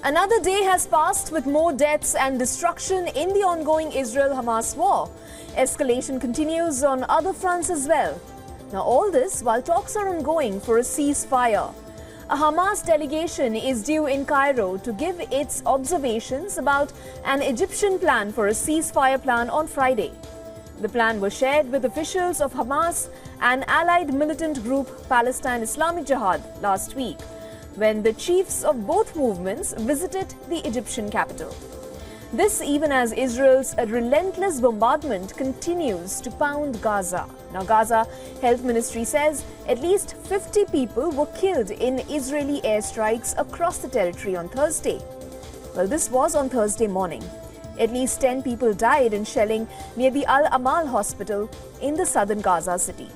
Another day has passed with more deaths and destruction in the ongoing Israel-Hamas war. Escalation continues on other fronts as well. Now all this while talks are ongoing for a ceasefire. A Hamas delegation is due in Cairo to give its observations about an Egyptian plan for a ceasefire plan on Friday. The plan was shared with officials of Hamas and allied militant group Palestine Islamic Jihad last week, when the chiefs of both movements visited the Egyptian capital. This even as Israel's relentless bombardment continues to pound Gaza. Now, Gaza Health Ministry says at least 50 people were killed in Israeli airstrikes across the territory on Thursday. Well, this was on Thursday morning. At least 10 people died in shelling near the Al-Amal hospital in the southern Gaza city.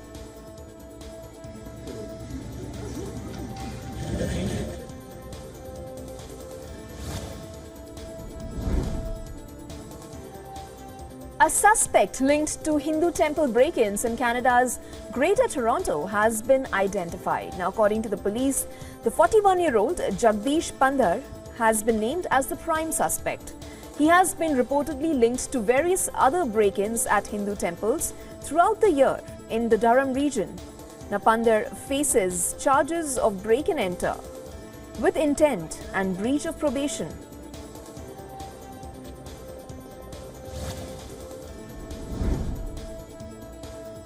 A suspect linked to Hindu temple break-ins in Canada's Greater Toronto has been identified. Now, according to the police, the 41-year-old Jagdish Pandhar has been named as the prime suspect. He has been reportedly linked to various other break-ins at Hindu temples throughout the year in the Durham region. Now, Pandhar faces charges of break-and-enter with intent and breach of probation.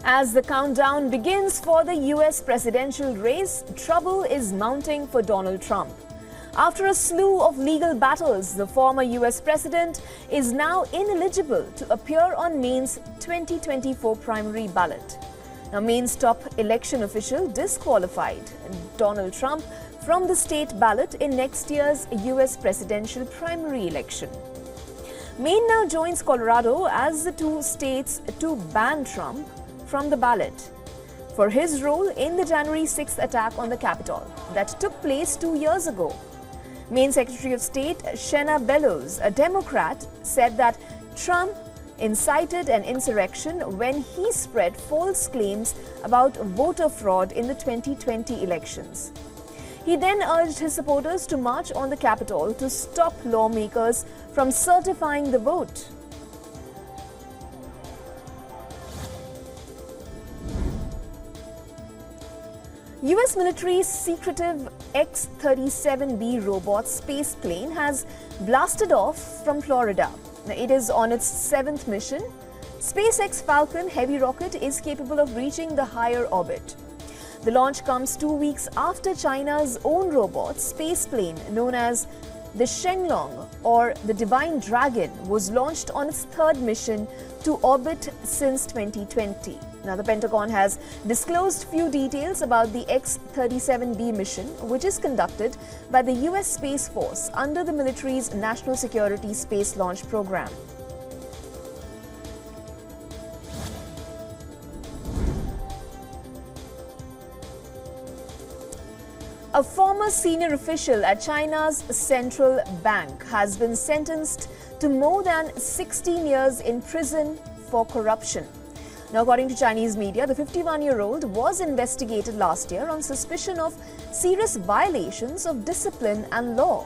As the countdown begins for the US presidential race, trouble is mounting for Donald Trump. After a slew of legal battles, the former US president is now ineligible to appear on Maine's 2024 primary ballot. Now, Maine's top election official disqualified Donald Trump from the state ballot in next year's US presidential primary election. Maine now joins Colorado as the two states to ban Trump from the ballot for his role in the January 6th attack on the Capitol that took place 2 years ago. Maine Secretary of State Shenna Bellows, a Democrat, said that Trump incited an insurrection when he spread false claims about voter fraud in the 2020 elections. He then urged his supporters to march on the Capitol to stop lawmakers from certifying the vote. US military's secretive X-37B robot space plane has blasted off from Florida. It is on its 7th mission. SpaceX Falcon heavy rocket is capable of reaching the higher orbit. The launch comes 2 weeks after China's own robot space plane known as the Shenglong or the Divine Dragon was launched on its 3rd mission to orbit since 2020. Now, the Pentagon has disclosed few details about the X-37B mission, which is conducted by the US Space Force under the military's National Security Space Launch Program. A former senior official at China's central bank has been sentenced to more than 16 years in prison for corruption. Now, according to Chinese media, the 51-year-old was investigated last year on suspicion of serious violations of discipline and law.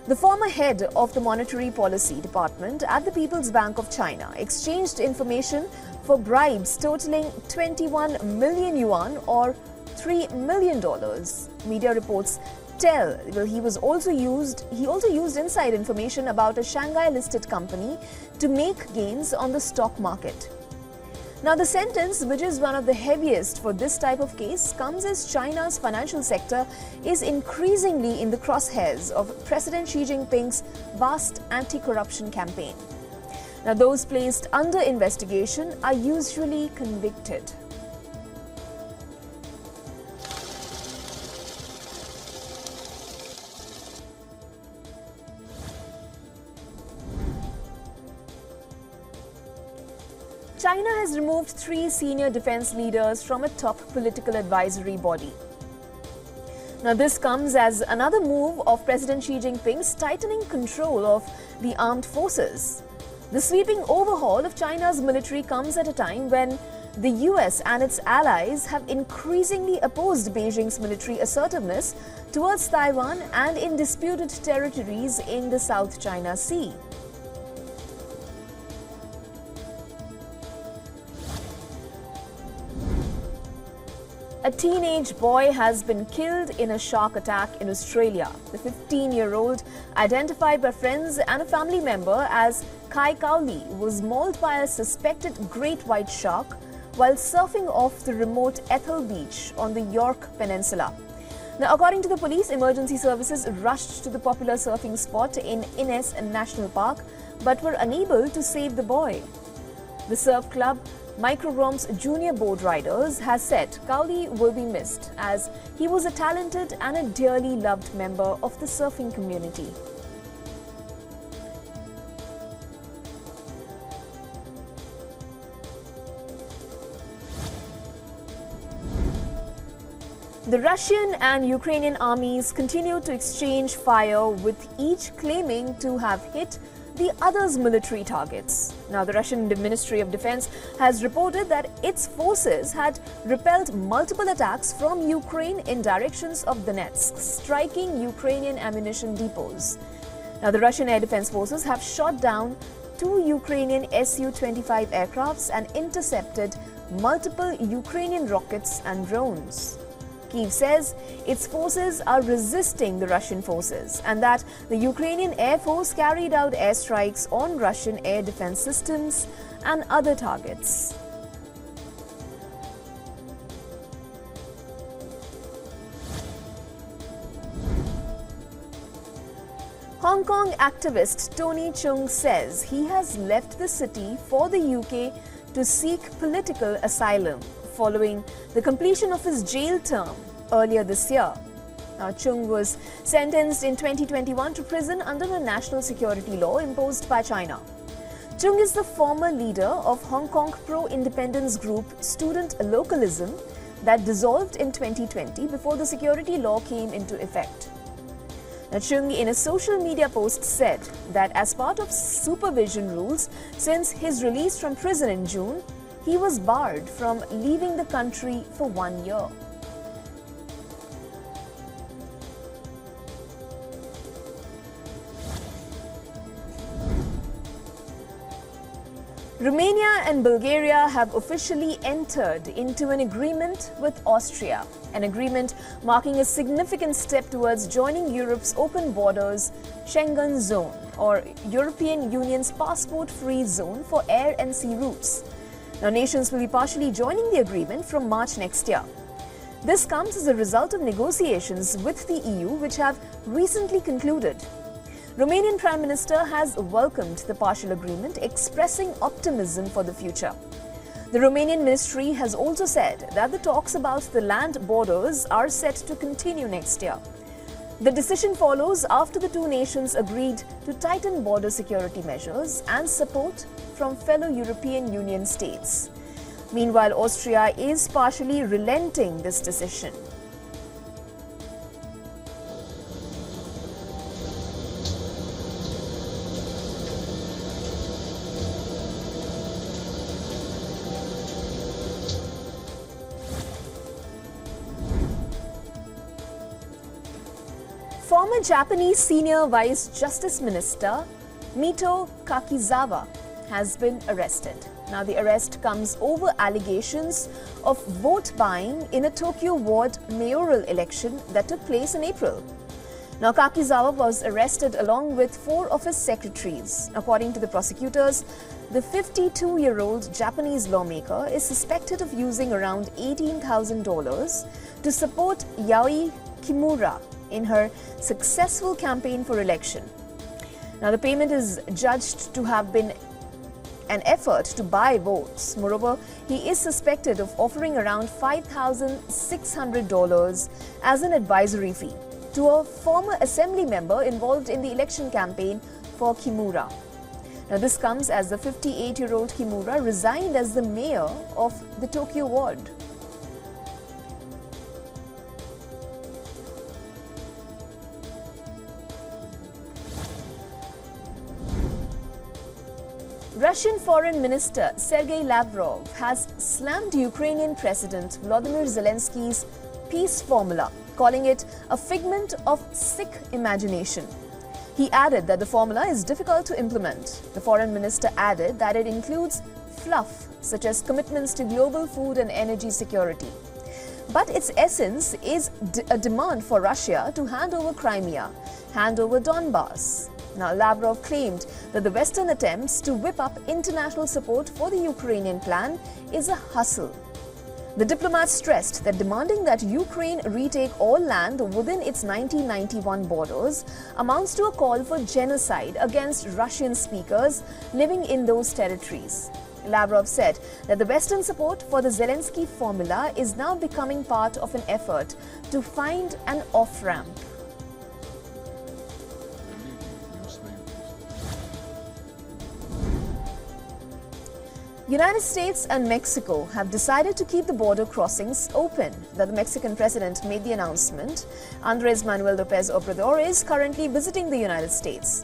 The former head of the Monetary Policy Department at the People's Bank of China exchanged information for bribes totaling 21 million yuan or $3 million. Media reports tell he also used inside information about a Shanghai-listed company to make gains on the stock market. Now, the sentence, which is one of the heaviest for this type of case, comes as China's financial sector is increasingly in the crosshairs of President Xi Jinping's vast anti-corruption campaign. Now, those placed under investigation are usually convicted. China has removed 3 senior defense leaders from a top political advisory body. Now, this comes as another move of President Xi Jinping's tightening control of the armed forces. The sweeping overhaul of China's military comes at a time when the US and its allies have increasingly opposed Beijing's military assertiveness towards Taiwan and in disputed territories in the South China Sea. A teenage boy has been killed in a shark attack in Australia. The 15-year-old, identified by friends and a family member as Kai Cowley, was mauled by a suspected great white shark while surfing off the remote Ethel Beach on the York Peninsula. Now, according to the police, emergency services rushed to the popular surfing spot in Innes National Park but were unable to save the boy. The surf club Microgrom's junior board riders has said Cowley will be missed as he was a talented and a dearly loved member of the surfing community. The Russian and Ukrainian armies continue to exchange fire, with each claiming to have hit the other's military targets. Now, the Russian Ministry of Defense has reported that its forces had repelled multiple attacks from Ukraine in directions of Donetsk, striking Ukrainian ammunition depots. Now, the Russian Air Defense Forces have shot down 2 Ukrainian Su-25 aircrafts and intercepted multiple Ukrainian rockets and drones. Kyiv says its forces are resisting the Russian forces and that the Ukrainian Air Force carried out airstrikes on Russian air defense systems and other targets. Hong Kong activist Tony Chung says he has left the city for the UK to seek political asylum following the completion of his jail term earlier this year. Now, Chung was sentenced in 2021 to prison under a national security law imposed by China. Chung is the former leader of Hong Kong pro-independence group Student Localism that dissolved in 2020 before the security law came into effect. Now, Chung, in a social media post, said that as part of supervision rules since his release from prison in June, he was barred from leaving the country for 1 year. Romania and Bulgaria have officially entered into an agreement with Austria, an agreement marking a significant step towards joining Europe's open borders Schengen zone, or European Union's passport-free zone for air and sea routes. Now, nations will be partially joining the agreement from March next year. This comes as a result of negotiations with the EU which have recently concluded. Romanian Prime Minister has welcomed the partial agreement, expressing optimism for the future. The Romanian ministry has also said that the talks about the land borders are set to continue next year. The decision follows after the two nations agreed to tighten border security measures and support from fellow European Union states. Meanwhile, Austria is partially relenting this decision. Former Japanese Senior Vice Justice Minister Mito Kakizawa has been arrested. Now, the arrest comes over allegations of vote buying in a Tokyo ward mayoral election that took place in April. Now, Kakizawa was arrested along with 4 of his secretaries. According to the prosecutors, the 52-year-old Japanese lawmaker is suspected of using around $18,000 to support Yoi Kimura in her successful campaign for election. Now, the payment is judged to have been an effort to buy votes. Moreover, he is suspected of offering around $5,600 as an advisory fee to a former assembly member involved in the election campaign for Kimura. Now, this comes as the 58-year-old Kimura resigned as the mayor of the Tokyo ward. Russian Foreign Minister Sergei Lavrov has slammed Ukrainian President Volodymyr Zelensky's peace formula, calling it a figment of sick imagination. He added that the formula is difficult to implement. The foreign minister added that it includes fluff, such as commitments to global food and energy security. But its essence is a demand for Russia to hand over Crimea, hand over Donbass. Now, Lavrov claimed that the Western attempts to whip up international support for the Ukrainian plan is a hustle. The diplomat stressed that demanding that Ukraine retake all land within its 1991 borders amounts to a call for genocide against Russian speakers living in those territories. Lavrov said that the Western support for the Zelensky formula is now becoming part of an effort to find an off-ramp. United States and Mexico have decided to keep the border crossings open. The Mexican president made the announcement. Andrés Manuel López Obrador is currently visiting the United States.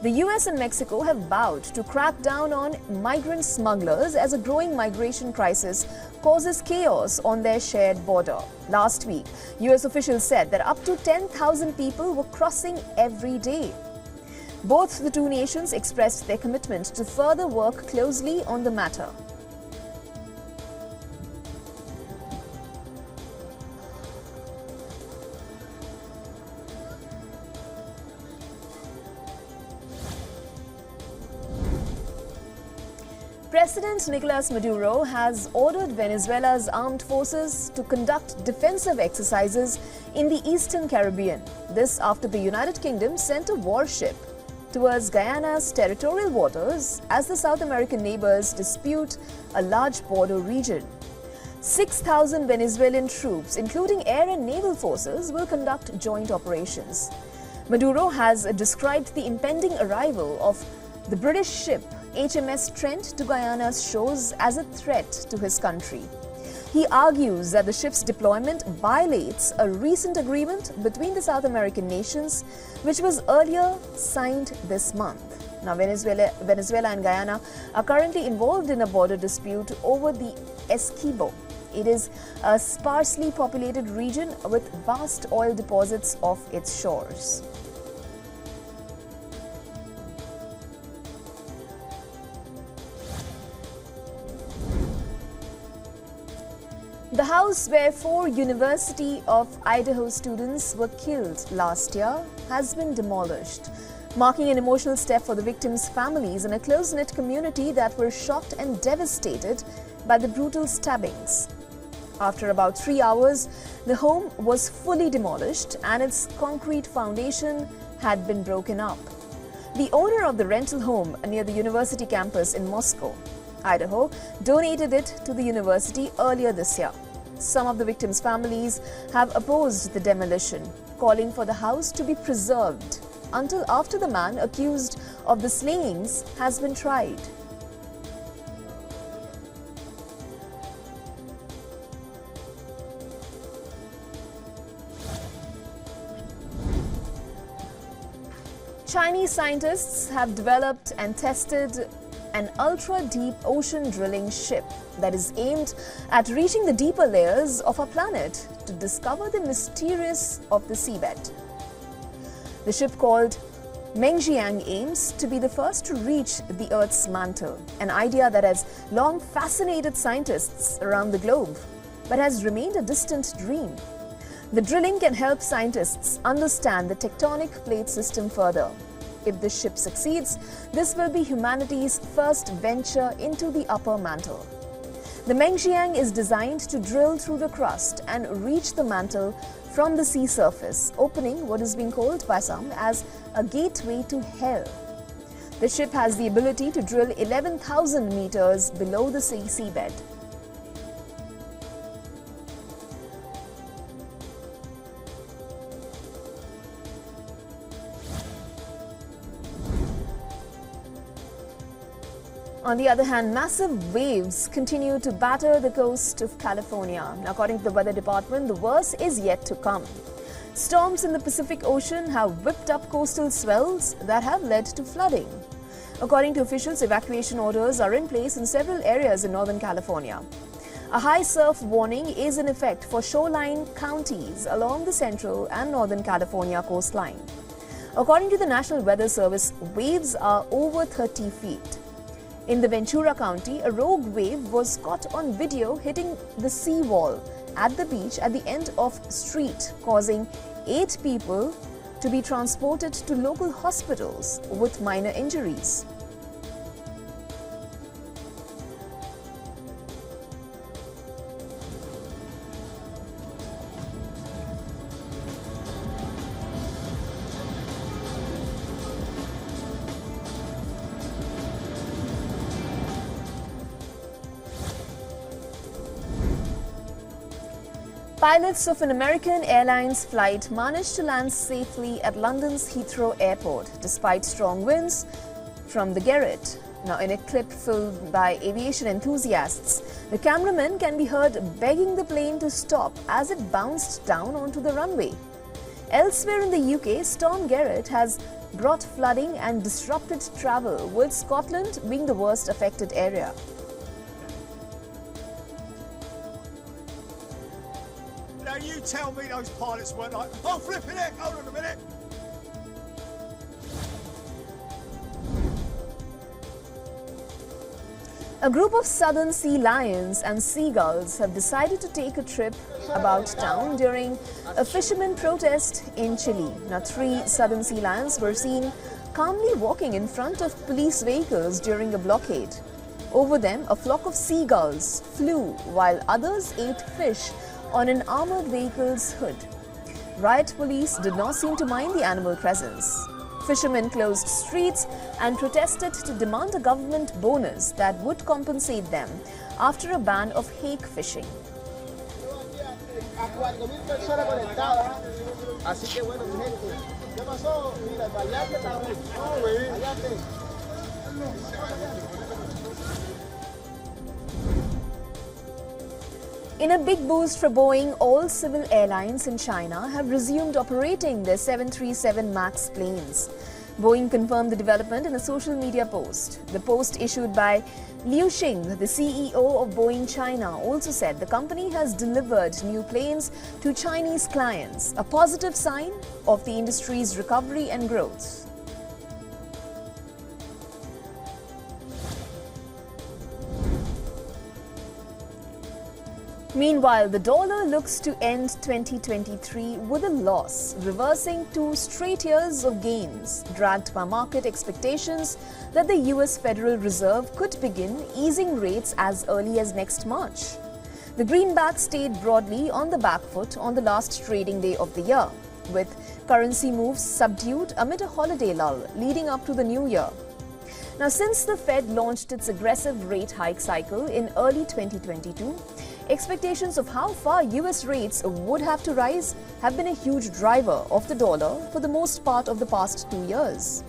The US and Mexico have vowed to crack down on migrant smugglers as a growing migration crisis causes chaos on their shared border. Last week, US officials said that up to 10,000 people were crossing every day. Both the two nations expressed their commitment to further work closely on the matter. President Nicolás Maduro has ordered Venezuela's armed forces to conduct defensive exercises in the Eastern Caribbean. This after the United Kingdom sent a warship towards Guyana's territorial waters as the South American neighbors dispute a large border region. 6,000 Venezuelan troops, including air and naval forces, will conduct joint operations. Maduro has described the impending arrival of the British ship HMS Trent to Guyana's shores as a threat to his country. He argues that the ship's deployment violates a recent agreement between the South American nations, which was earlier signed this month. Now, Venezuela and Guyana are currently involved in a border dispute over the Essequibo. It is a sparsely populated region with vast oil deposits off its shores. The house where 4 University of Idaho students were killed last year has been demolished, marking an emotional step for the victims' families in a close-knit community that were shocked and devastated by the brutal stabbings. After about 3 hours, the home was fully demolished and its concrete foundation had been broken up. The owner of the rental home near the university campus in Moscow, Idaho, donated it to the university earlier this year. Some of the victims' families have opposed the demolition, calling for the house to be preserved until after the man accused of the slayings has been tried. Chinese scientists have developed and tested an ultra-deep ocean drilling ship that is aimed at reaching the deeper layers of our planet to discover the mysterious of the seabed. The ship, called Mengjiang, aims to be the first to reach the Earth's mantle, an idea that has long fascinated scientists around the globe, but has remained a distant dream. The drilling can help scientists understand the tectonic plate system further. If this ship succeeds, this will be humanity's first venture into the upper mantle. The Mengjiang is designed to drill through the crust and reach the mantle from the sea surface, opening what is being called by some as a gateway to hell. The ship has the ability to drill 11,000 meters below the seabed. On the other hand, massive waves continue to batter the coast of California. According to the weather department, the worst is yet to come. Storms in the Pacific Ocean have whipped up coastal swells that have led to flooding. According to officials, evacuation orders are in place in several areas in Northern California. A high surf warning is in effect for shoreline counties along the central and northern California coastline. According to the National Weather Service, waves are over 30 feet. In the Ventura County, a rogue wave was caught on video hitting the seawall at the beach at the end of street, causing 8 people to be transported to local hospitals with minor injuries. Pilots of an American Airlines flight managed to land safely at London's Heathrow Airport despite strong winds from the Garrett. Now, in a clip filmed by aviation enthusiasts, the cameraman can be heard begging the plane to stop as it bounced down onto the runway. Elsewhere in the UK, Storm Garrett has brought flooding and disrupted travel, with Scotland being the worst affected area. Now you tell me those pilots weren't like, oh, flipping it, hold on a minute. A group of southern sea lions and seagulls have decided to take a trip about town during a fisherman protest in Chile. Now, 3 southern sea lions were seen calmly walking in front of police vehicles during a blockade. Over them, a flock of seagulls flew while others ate fish on an armored vehicle's hood. Riot police did not seem to mind the animal presence. Fishermen closed streets and protested to demand a government bonus that would compensate them after a ban of hake fishing. In a big boost for Boeing, all civil airlines in China have resumed operating their 737 MAX planes. Boeing confirmed the development in a social media post. The post issued by Liu Xing, the CEO of Boeing China, also said the company has delivered new planes to Chinese clients, a positive sign of the industry's recovery and growth. Meanwhile, the dollar looks to end 2023 with a loss, reversing 2 straight years of gains, dragged by market expectations that the US Federal Reserve could begin easing rates as early as next March. The greenback stayed broadly on the back foot on the last trading day of the year, with currency moves subdued amid a holiday lull leading up to the new year. Now, since the Fed launched its aggressive rate hike cycle in early 2022, expectations of how far US rates would have to rise have been a huge driver of the dollar for the most part of the past 2 years.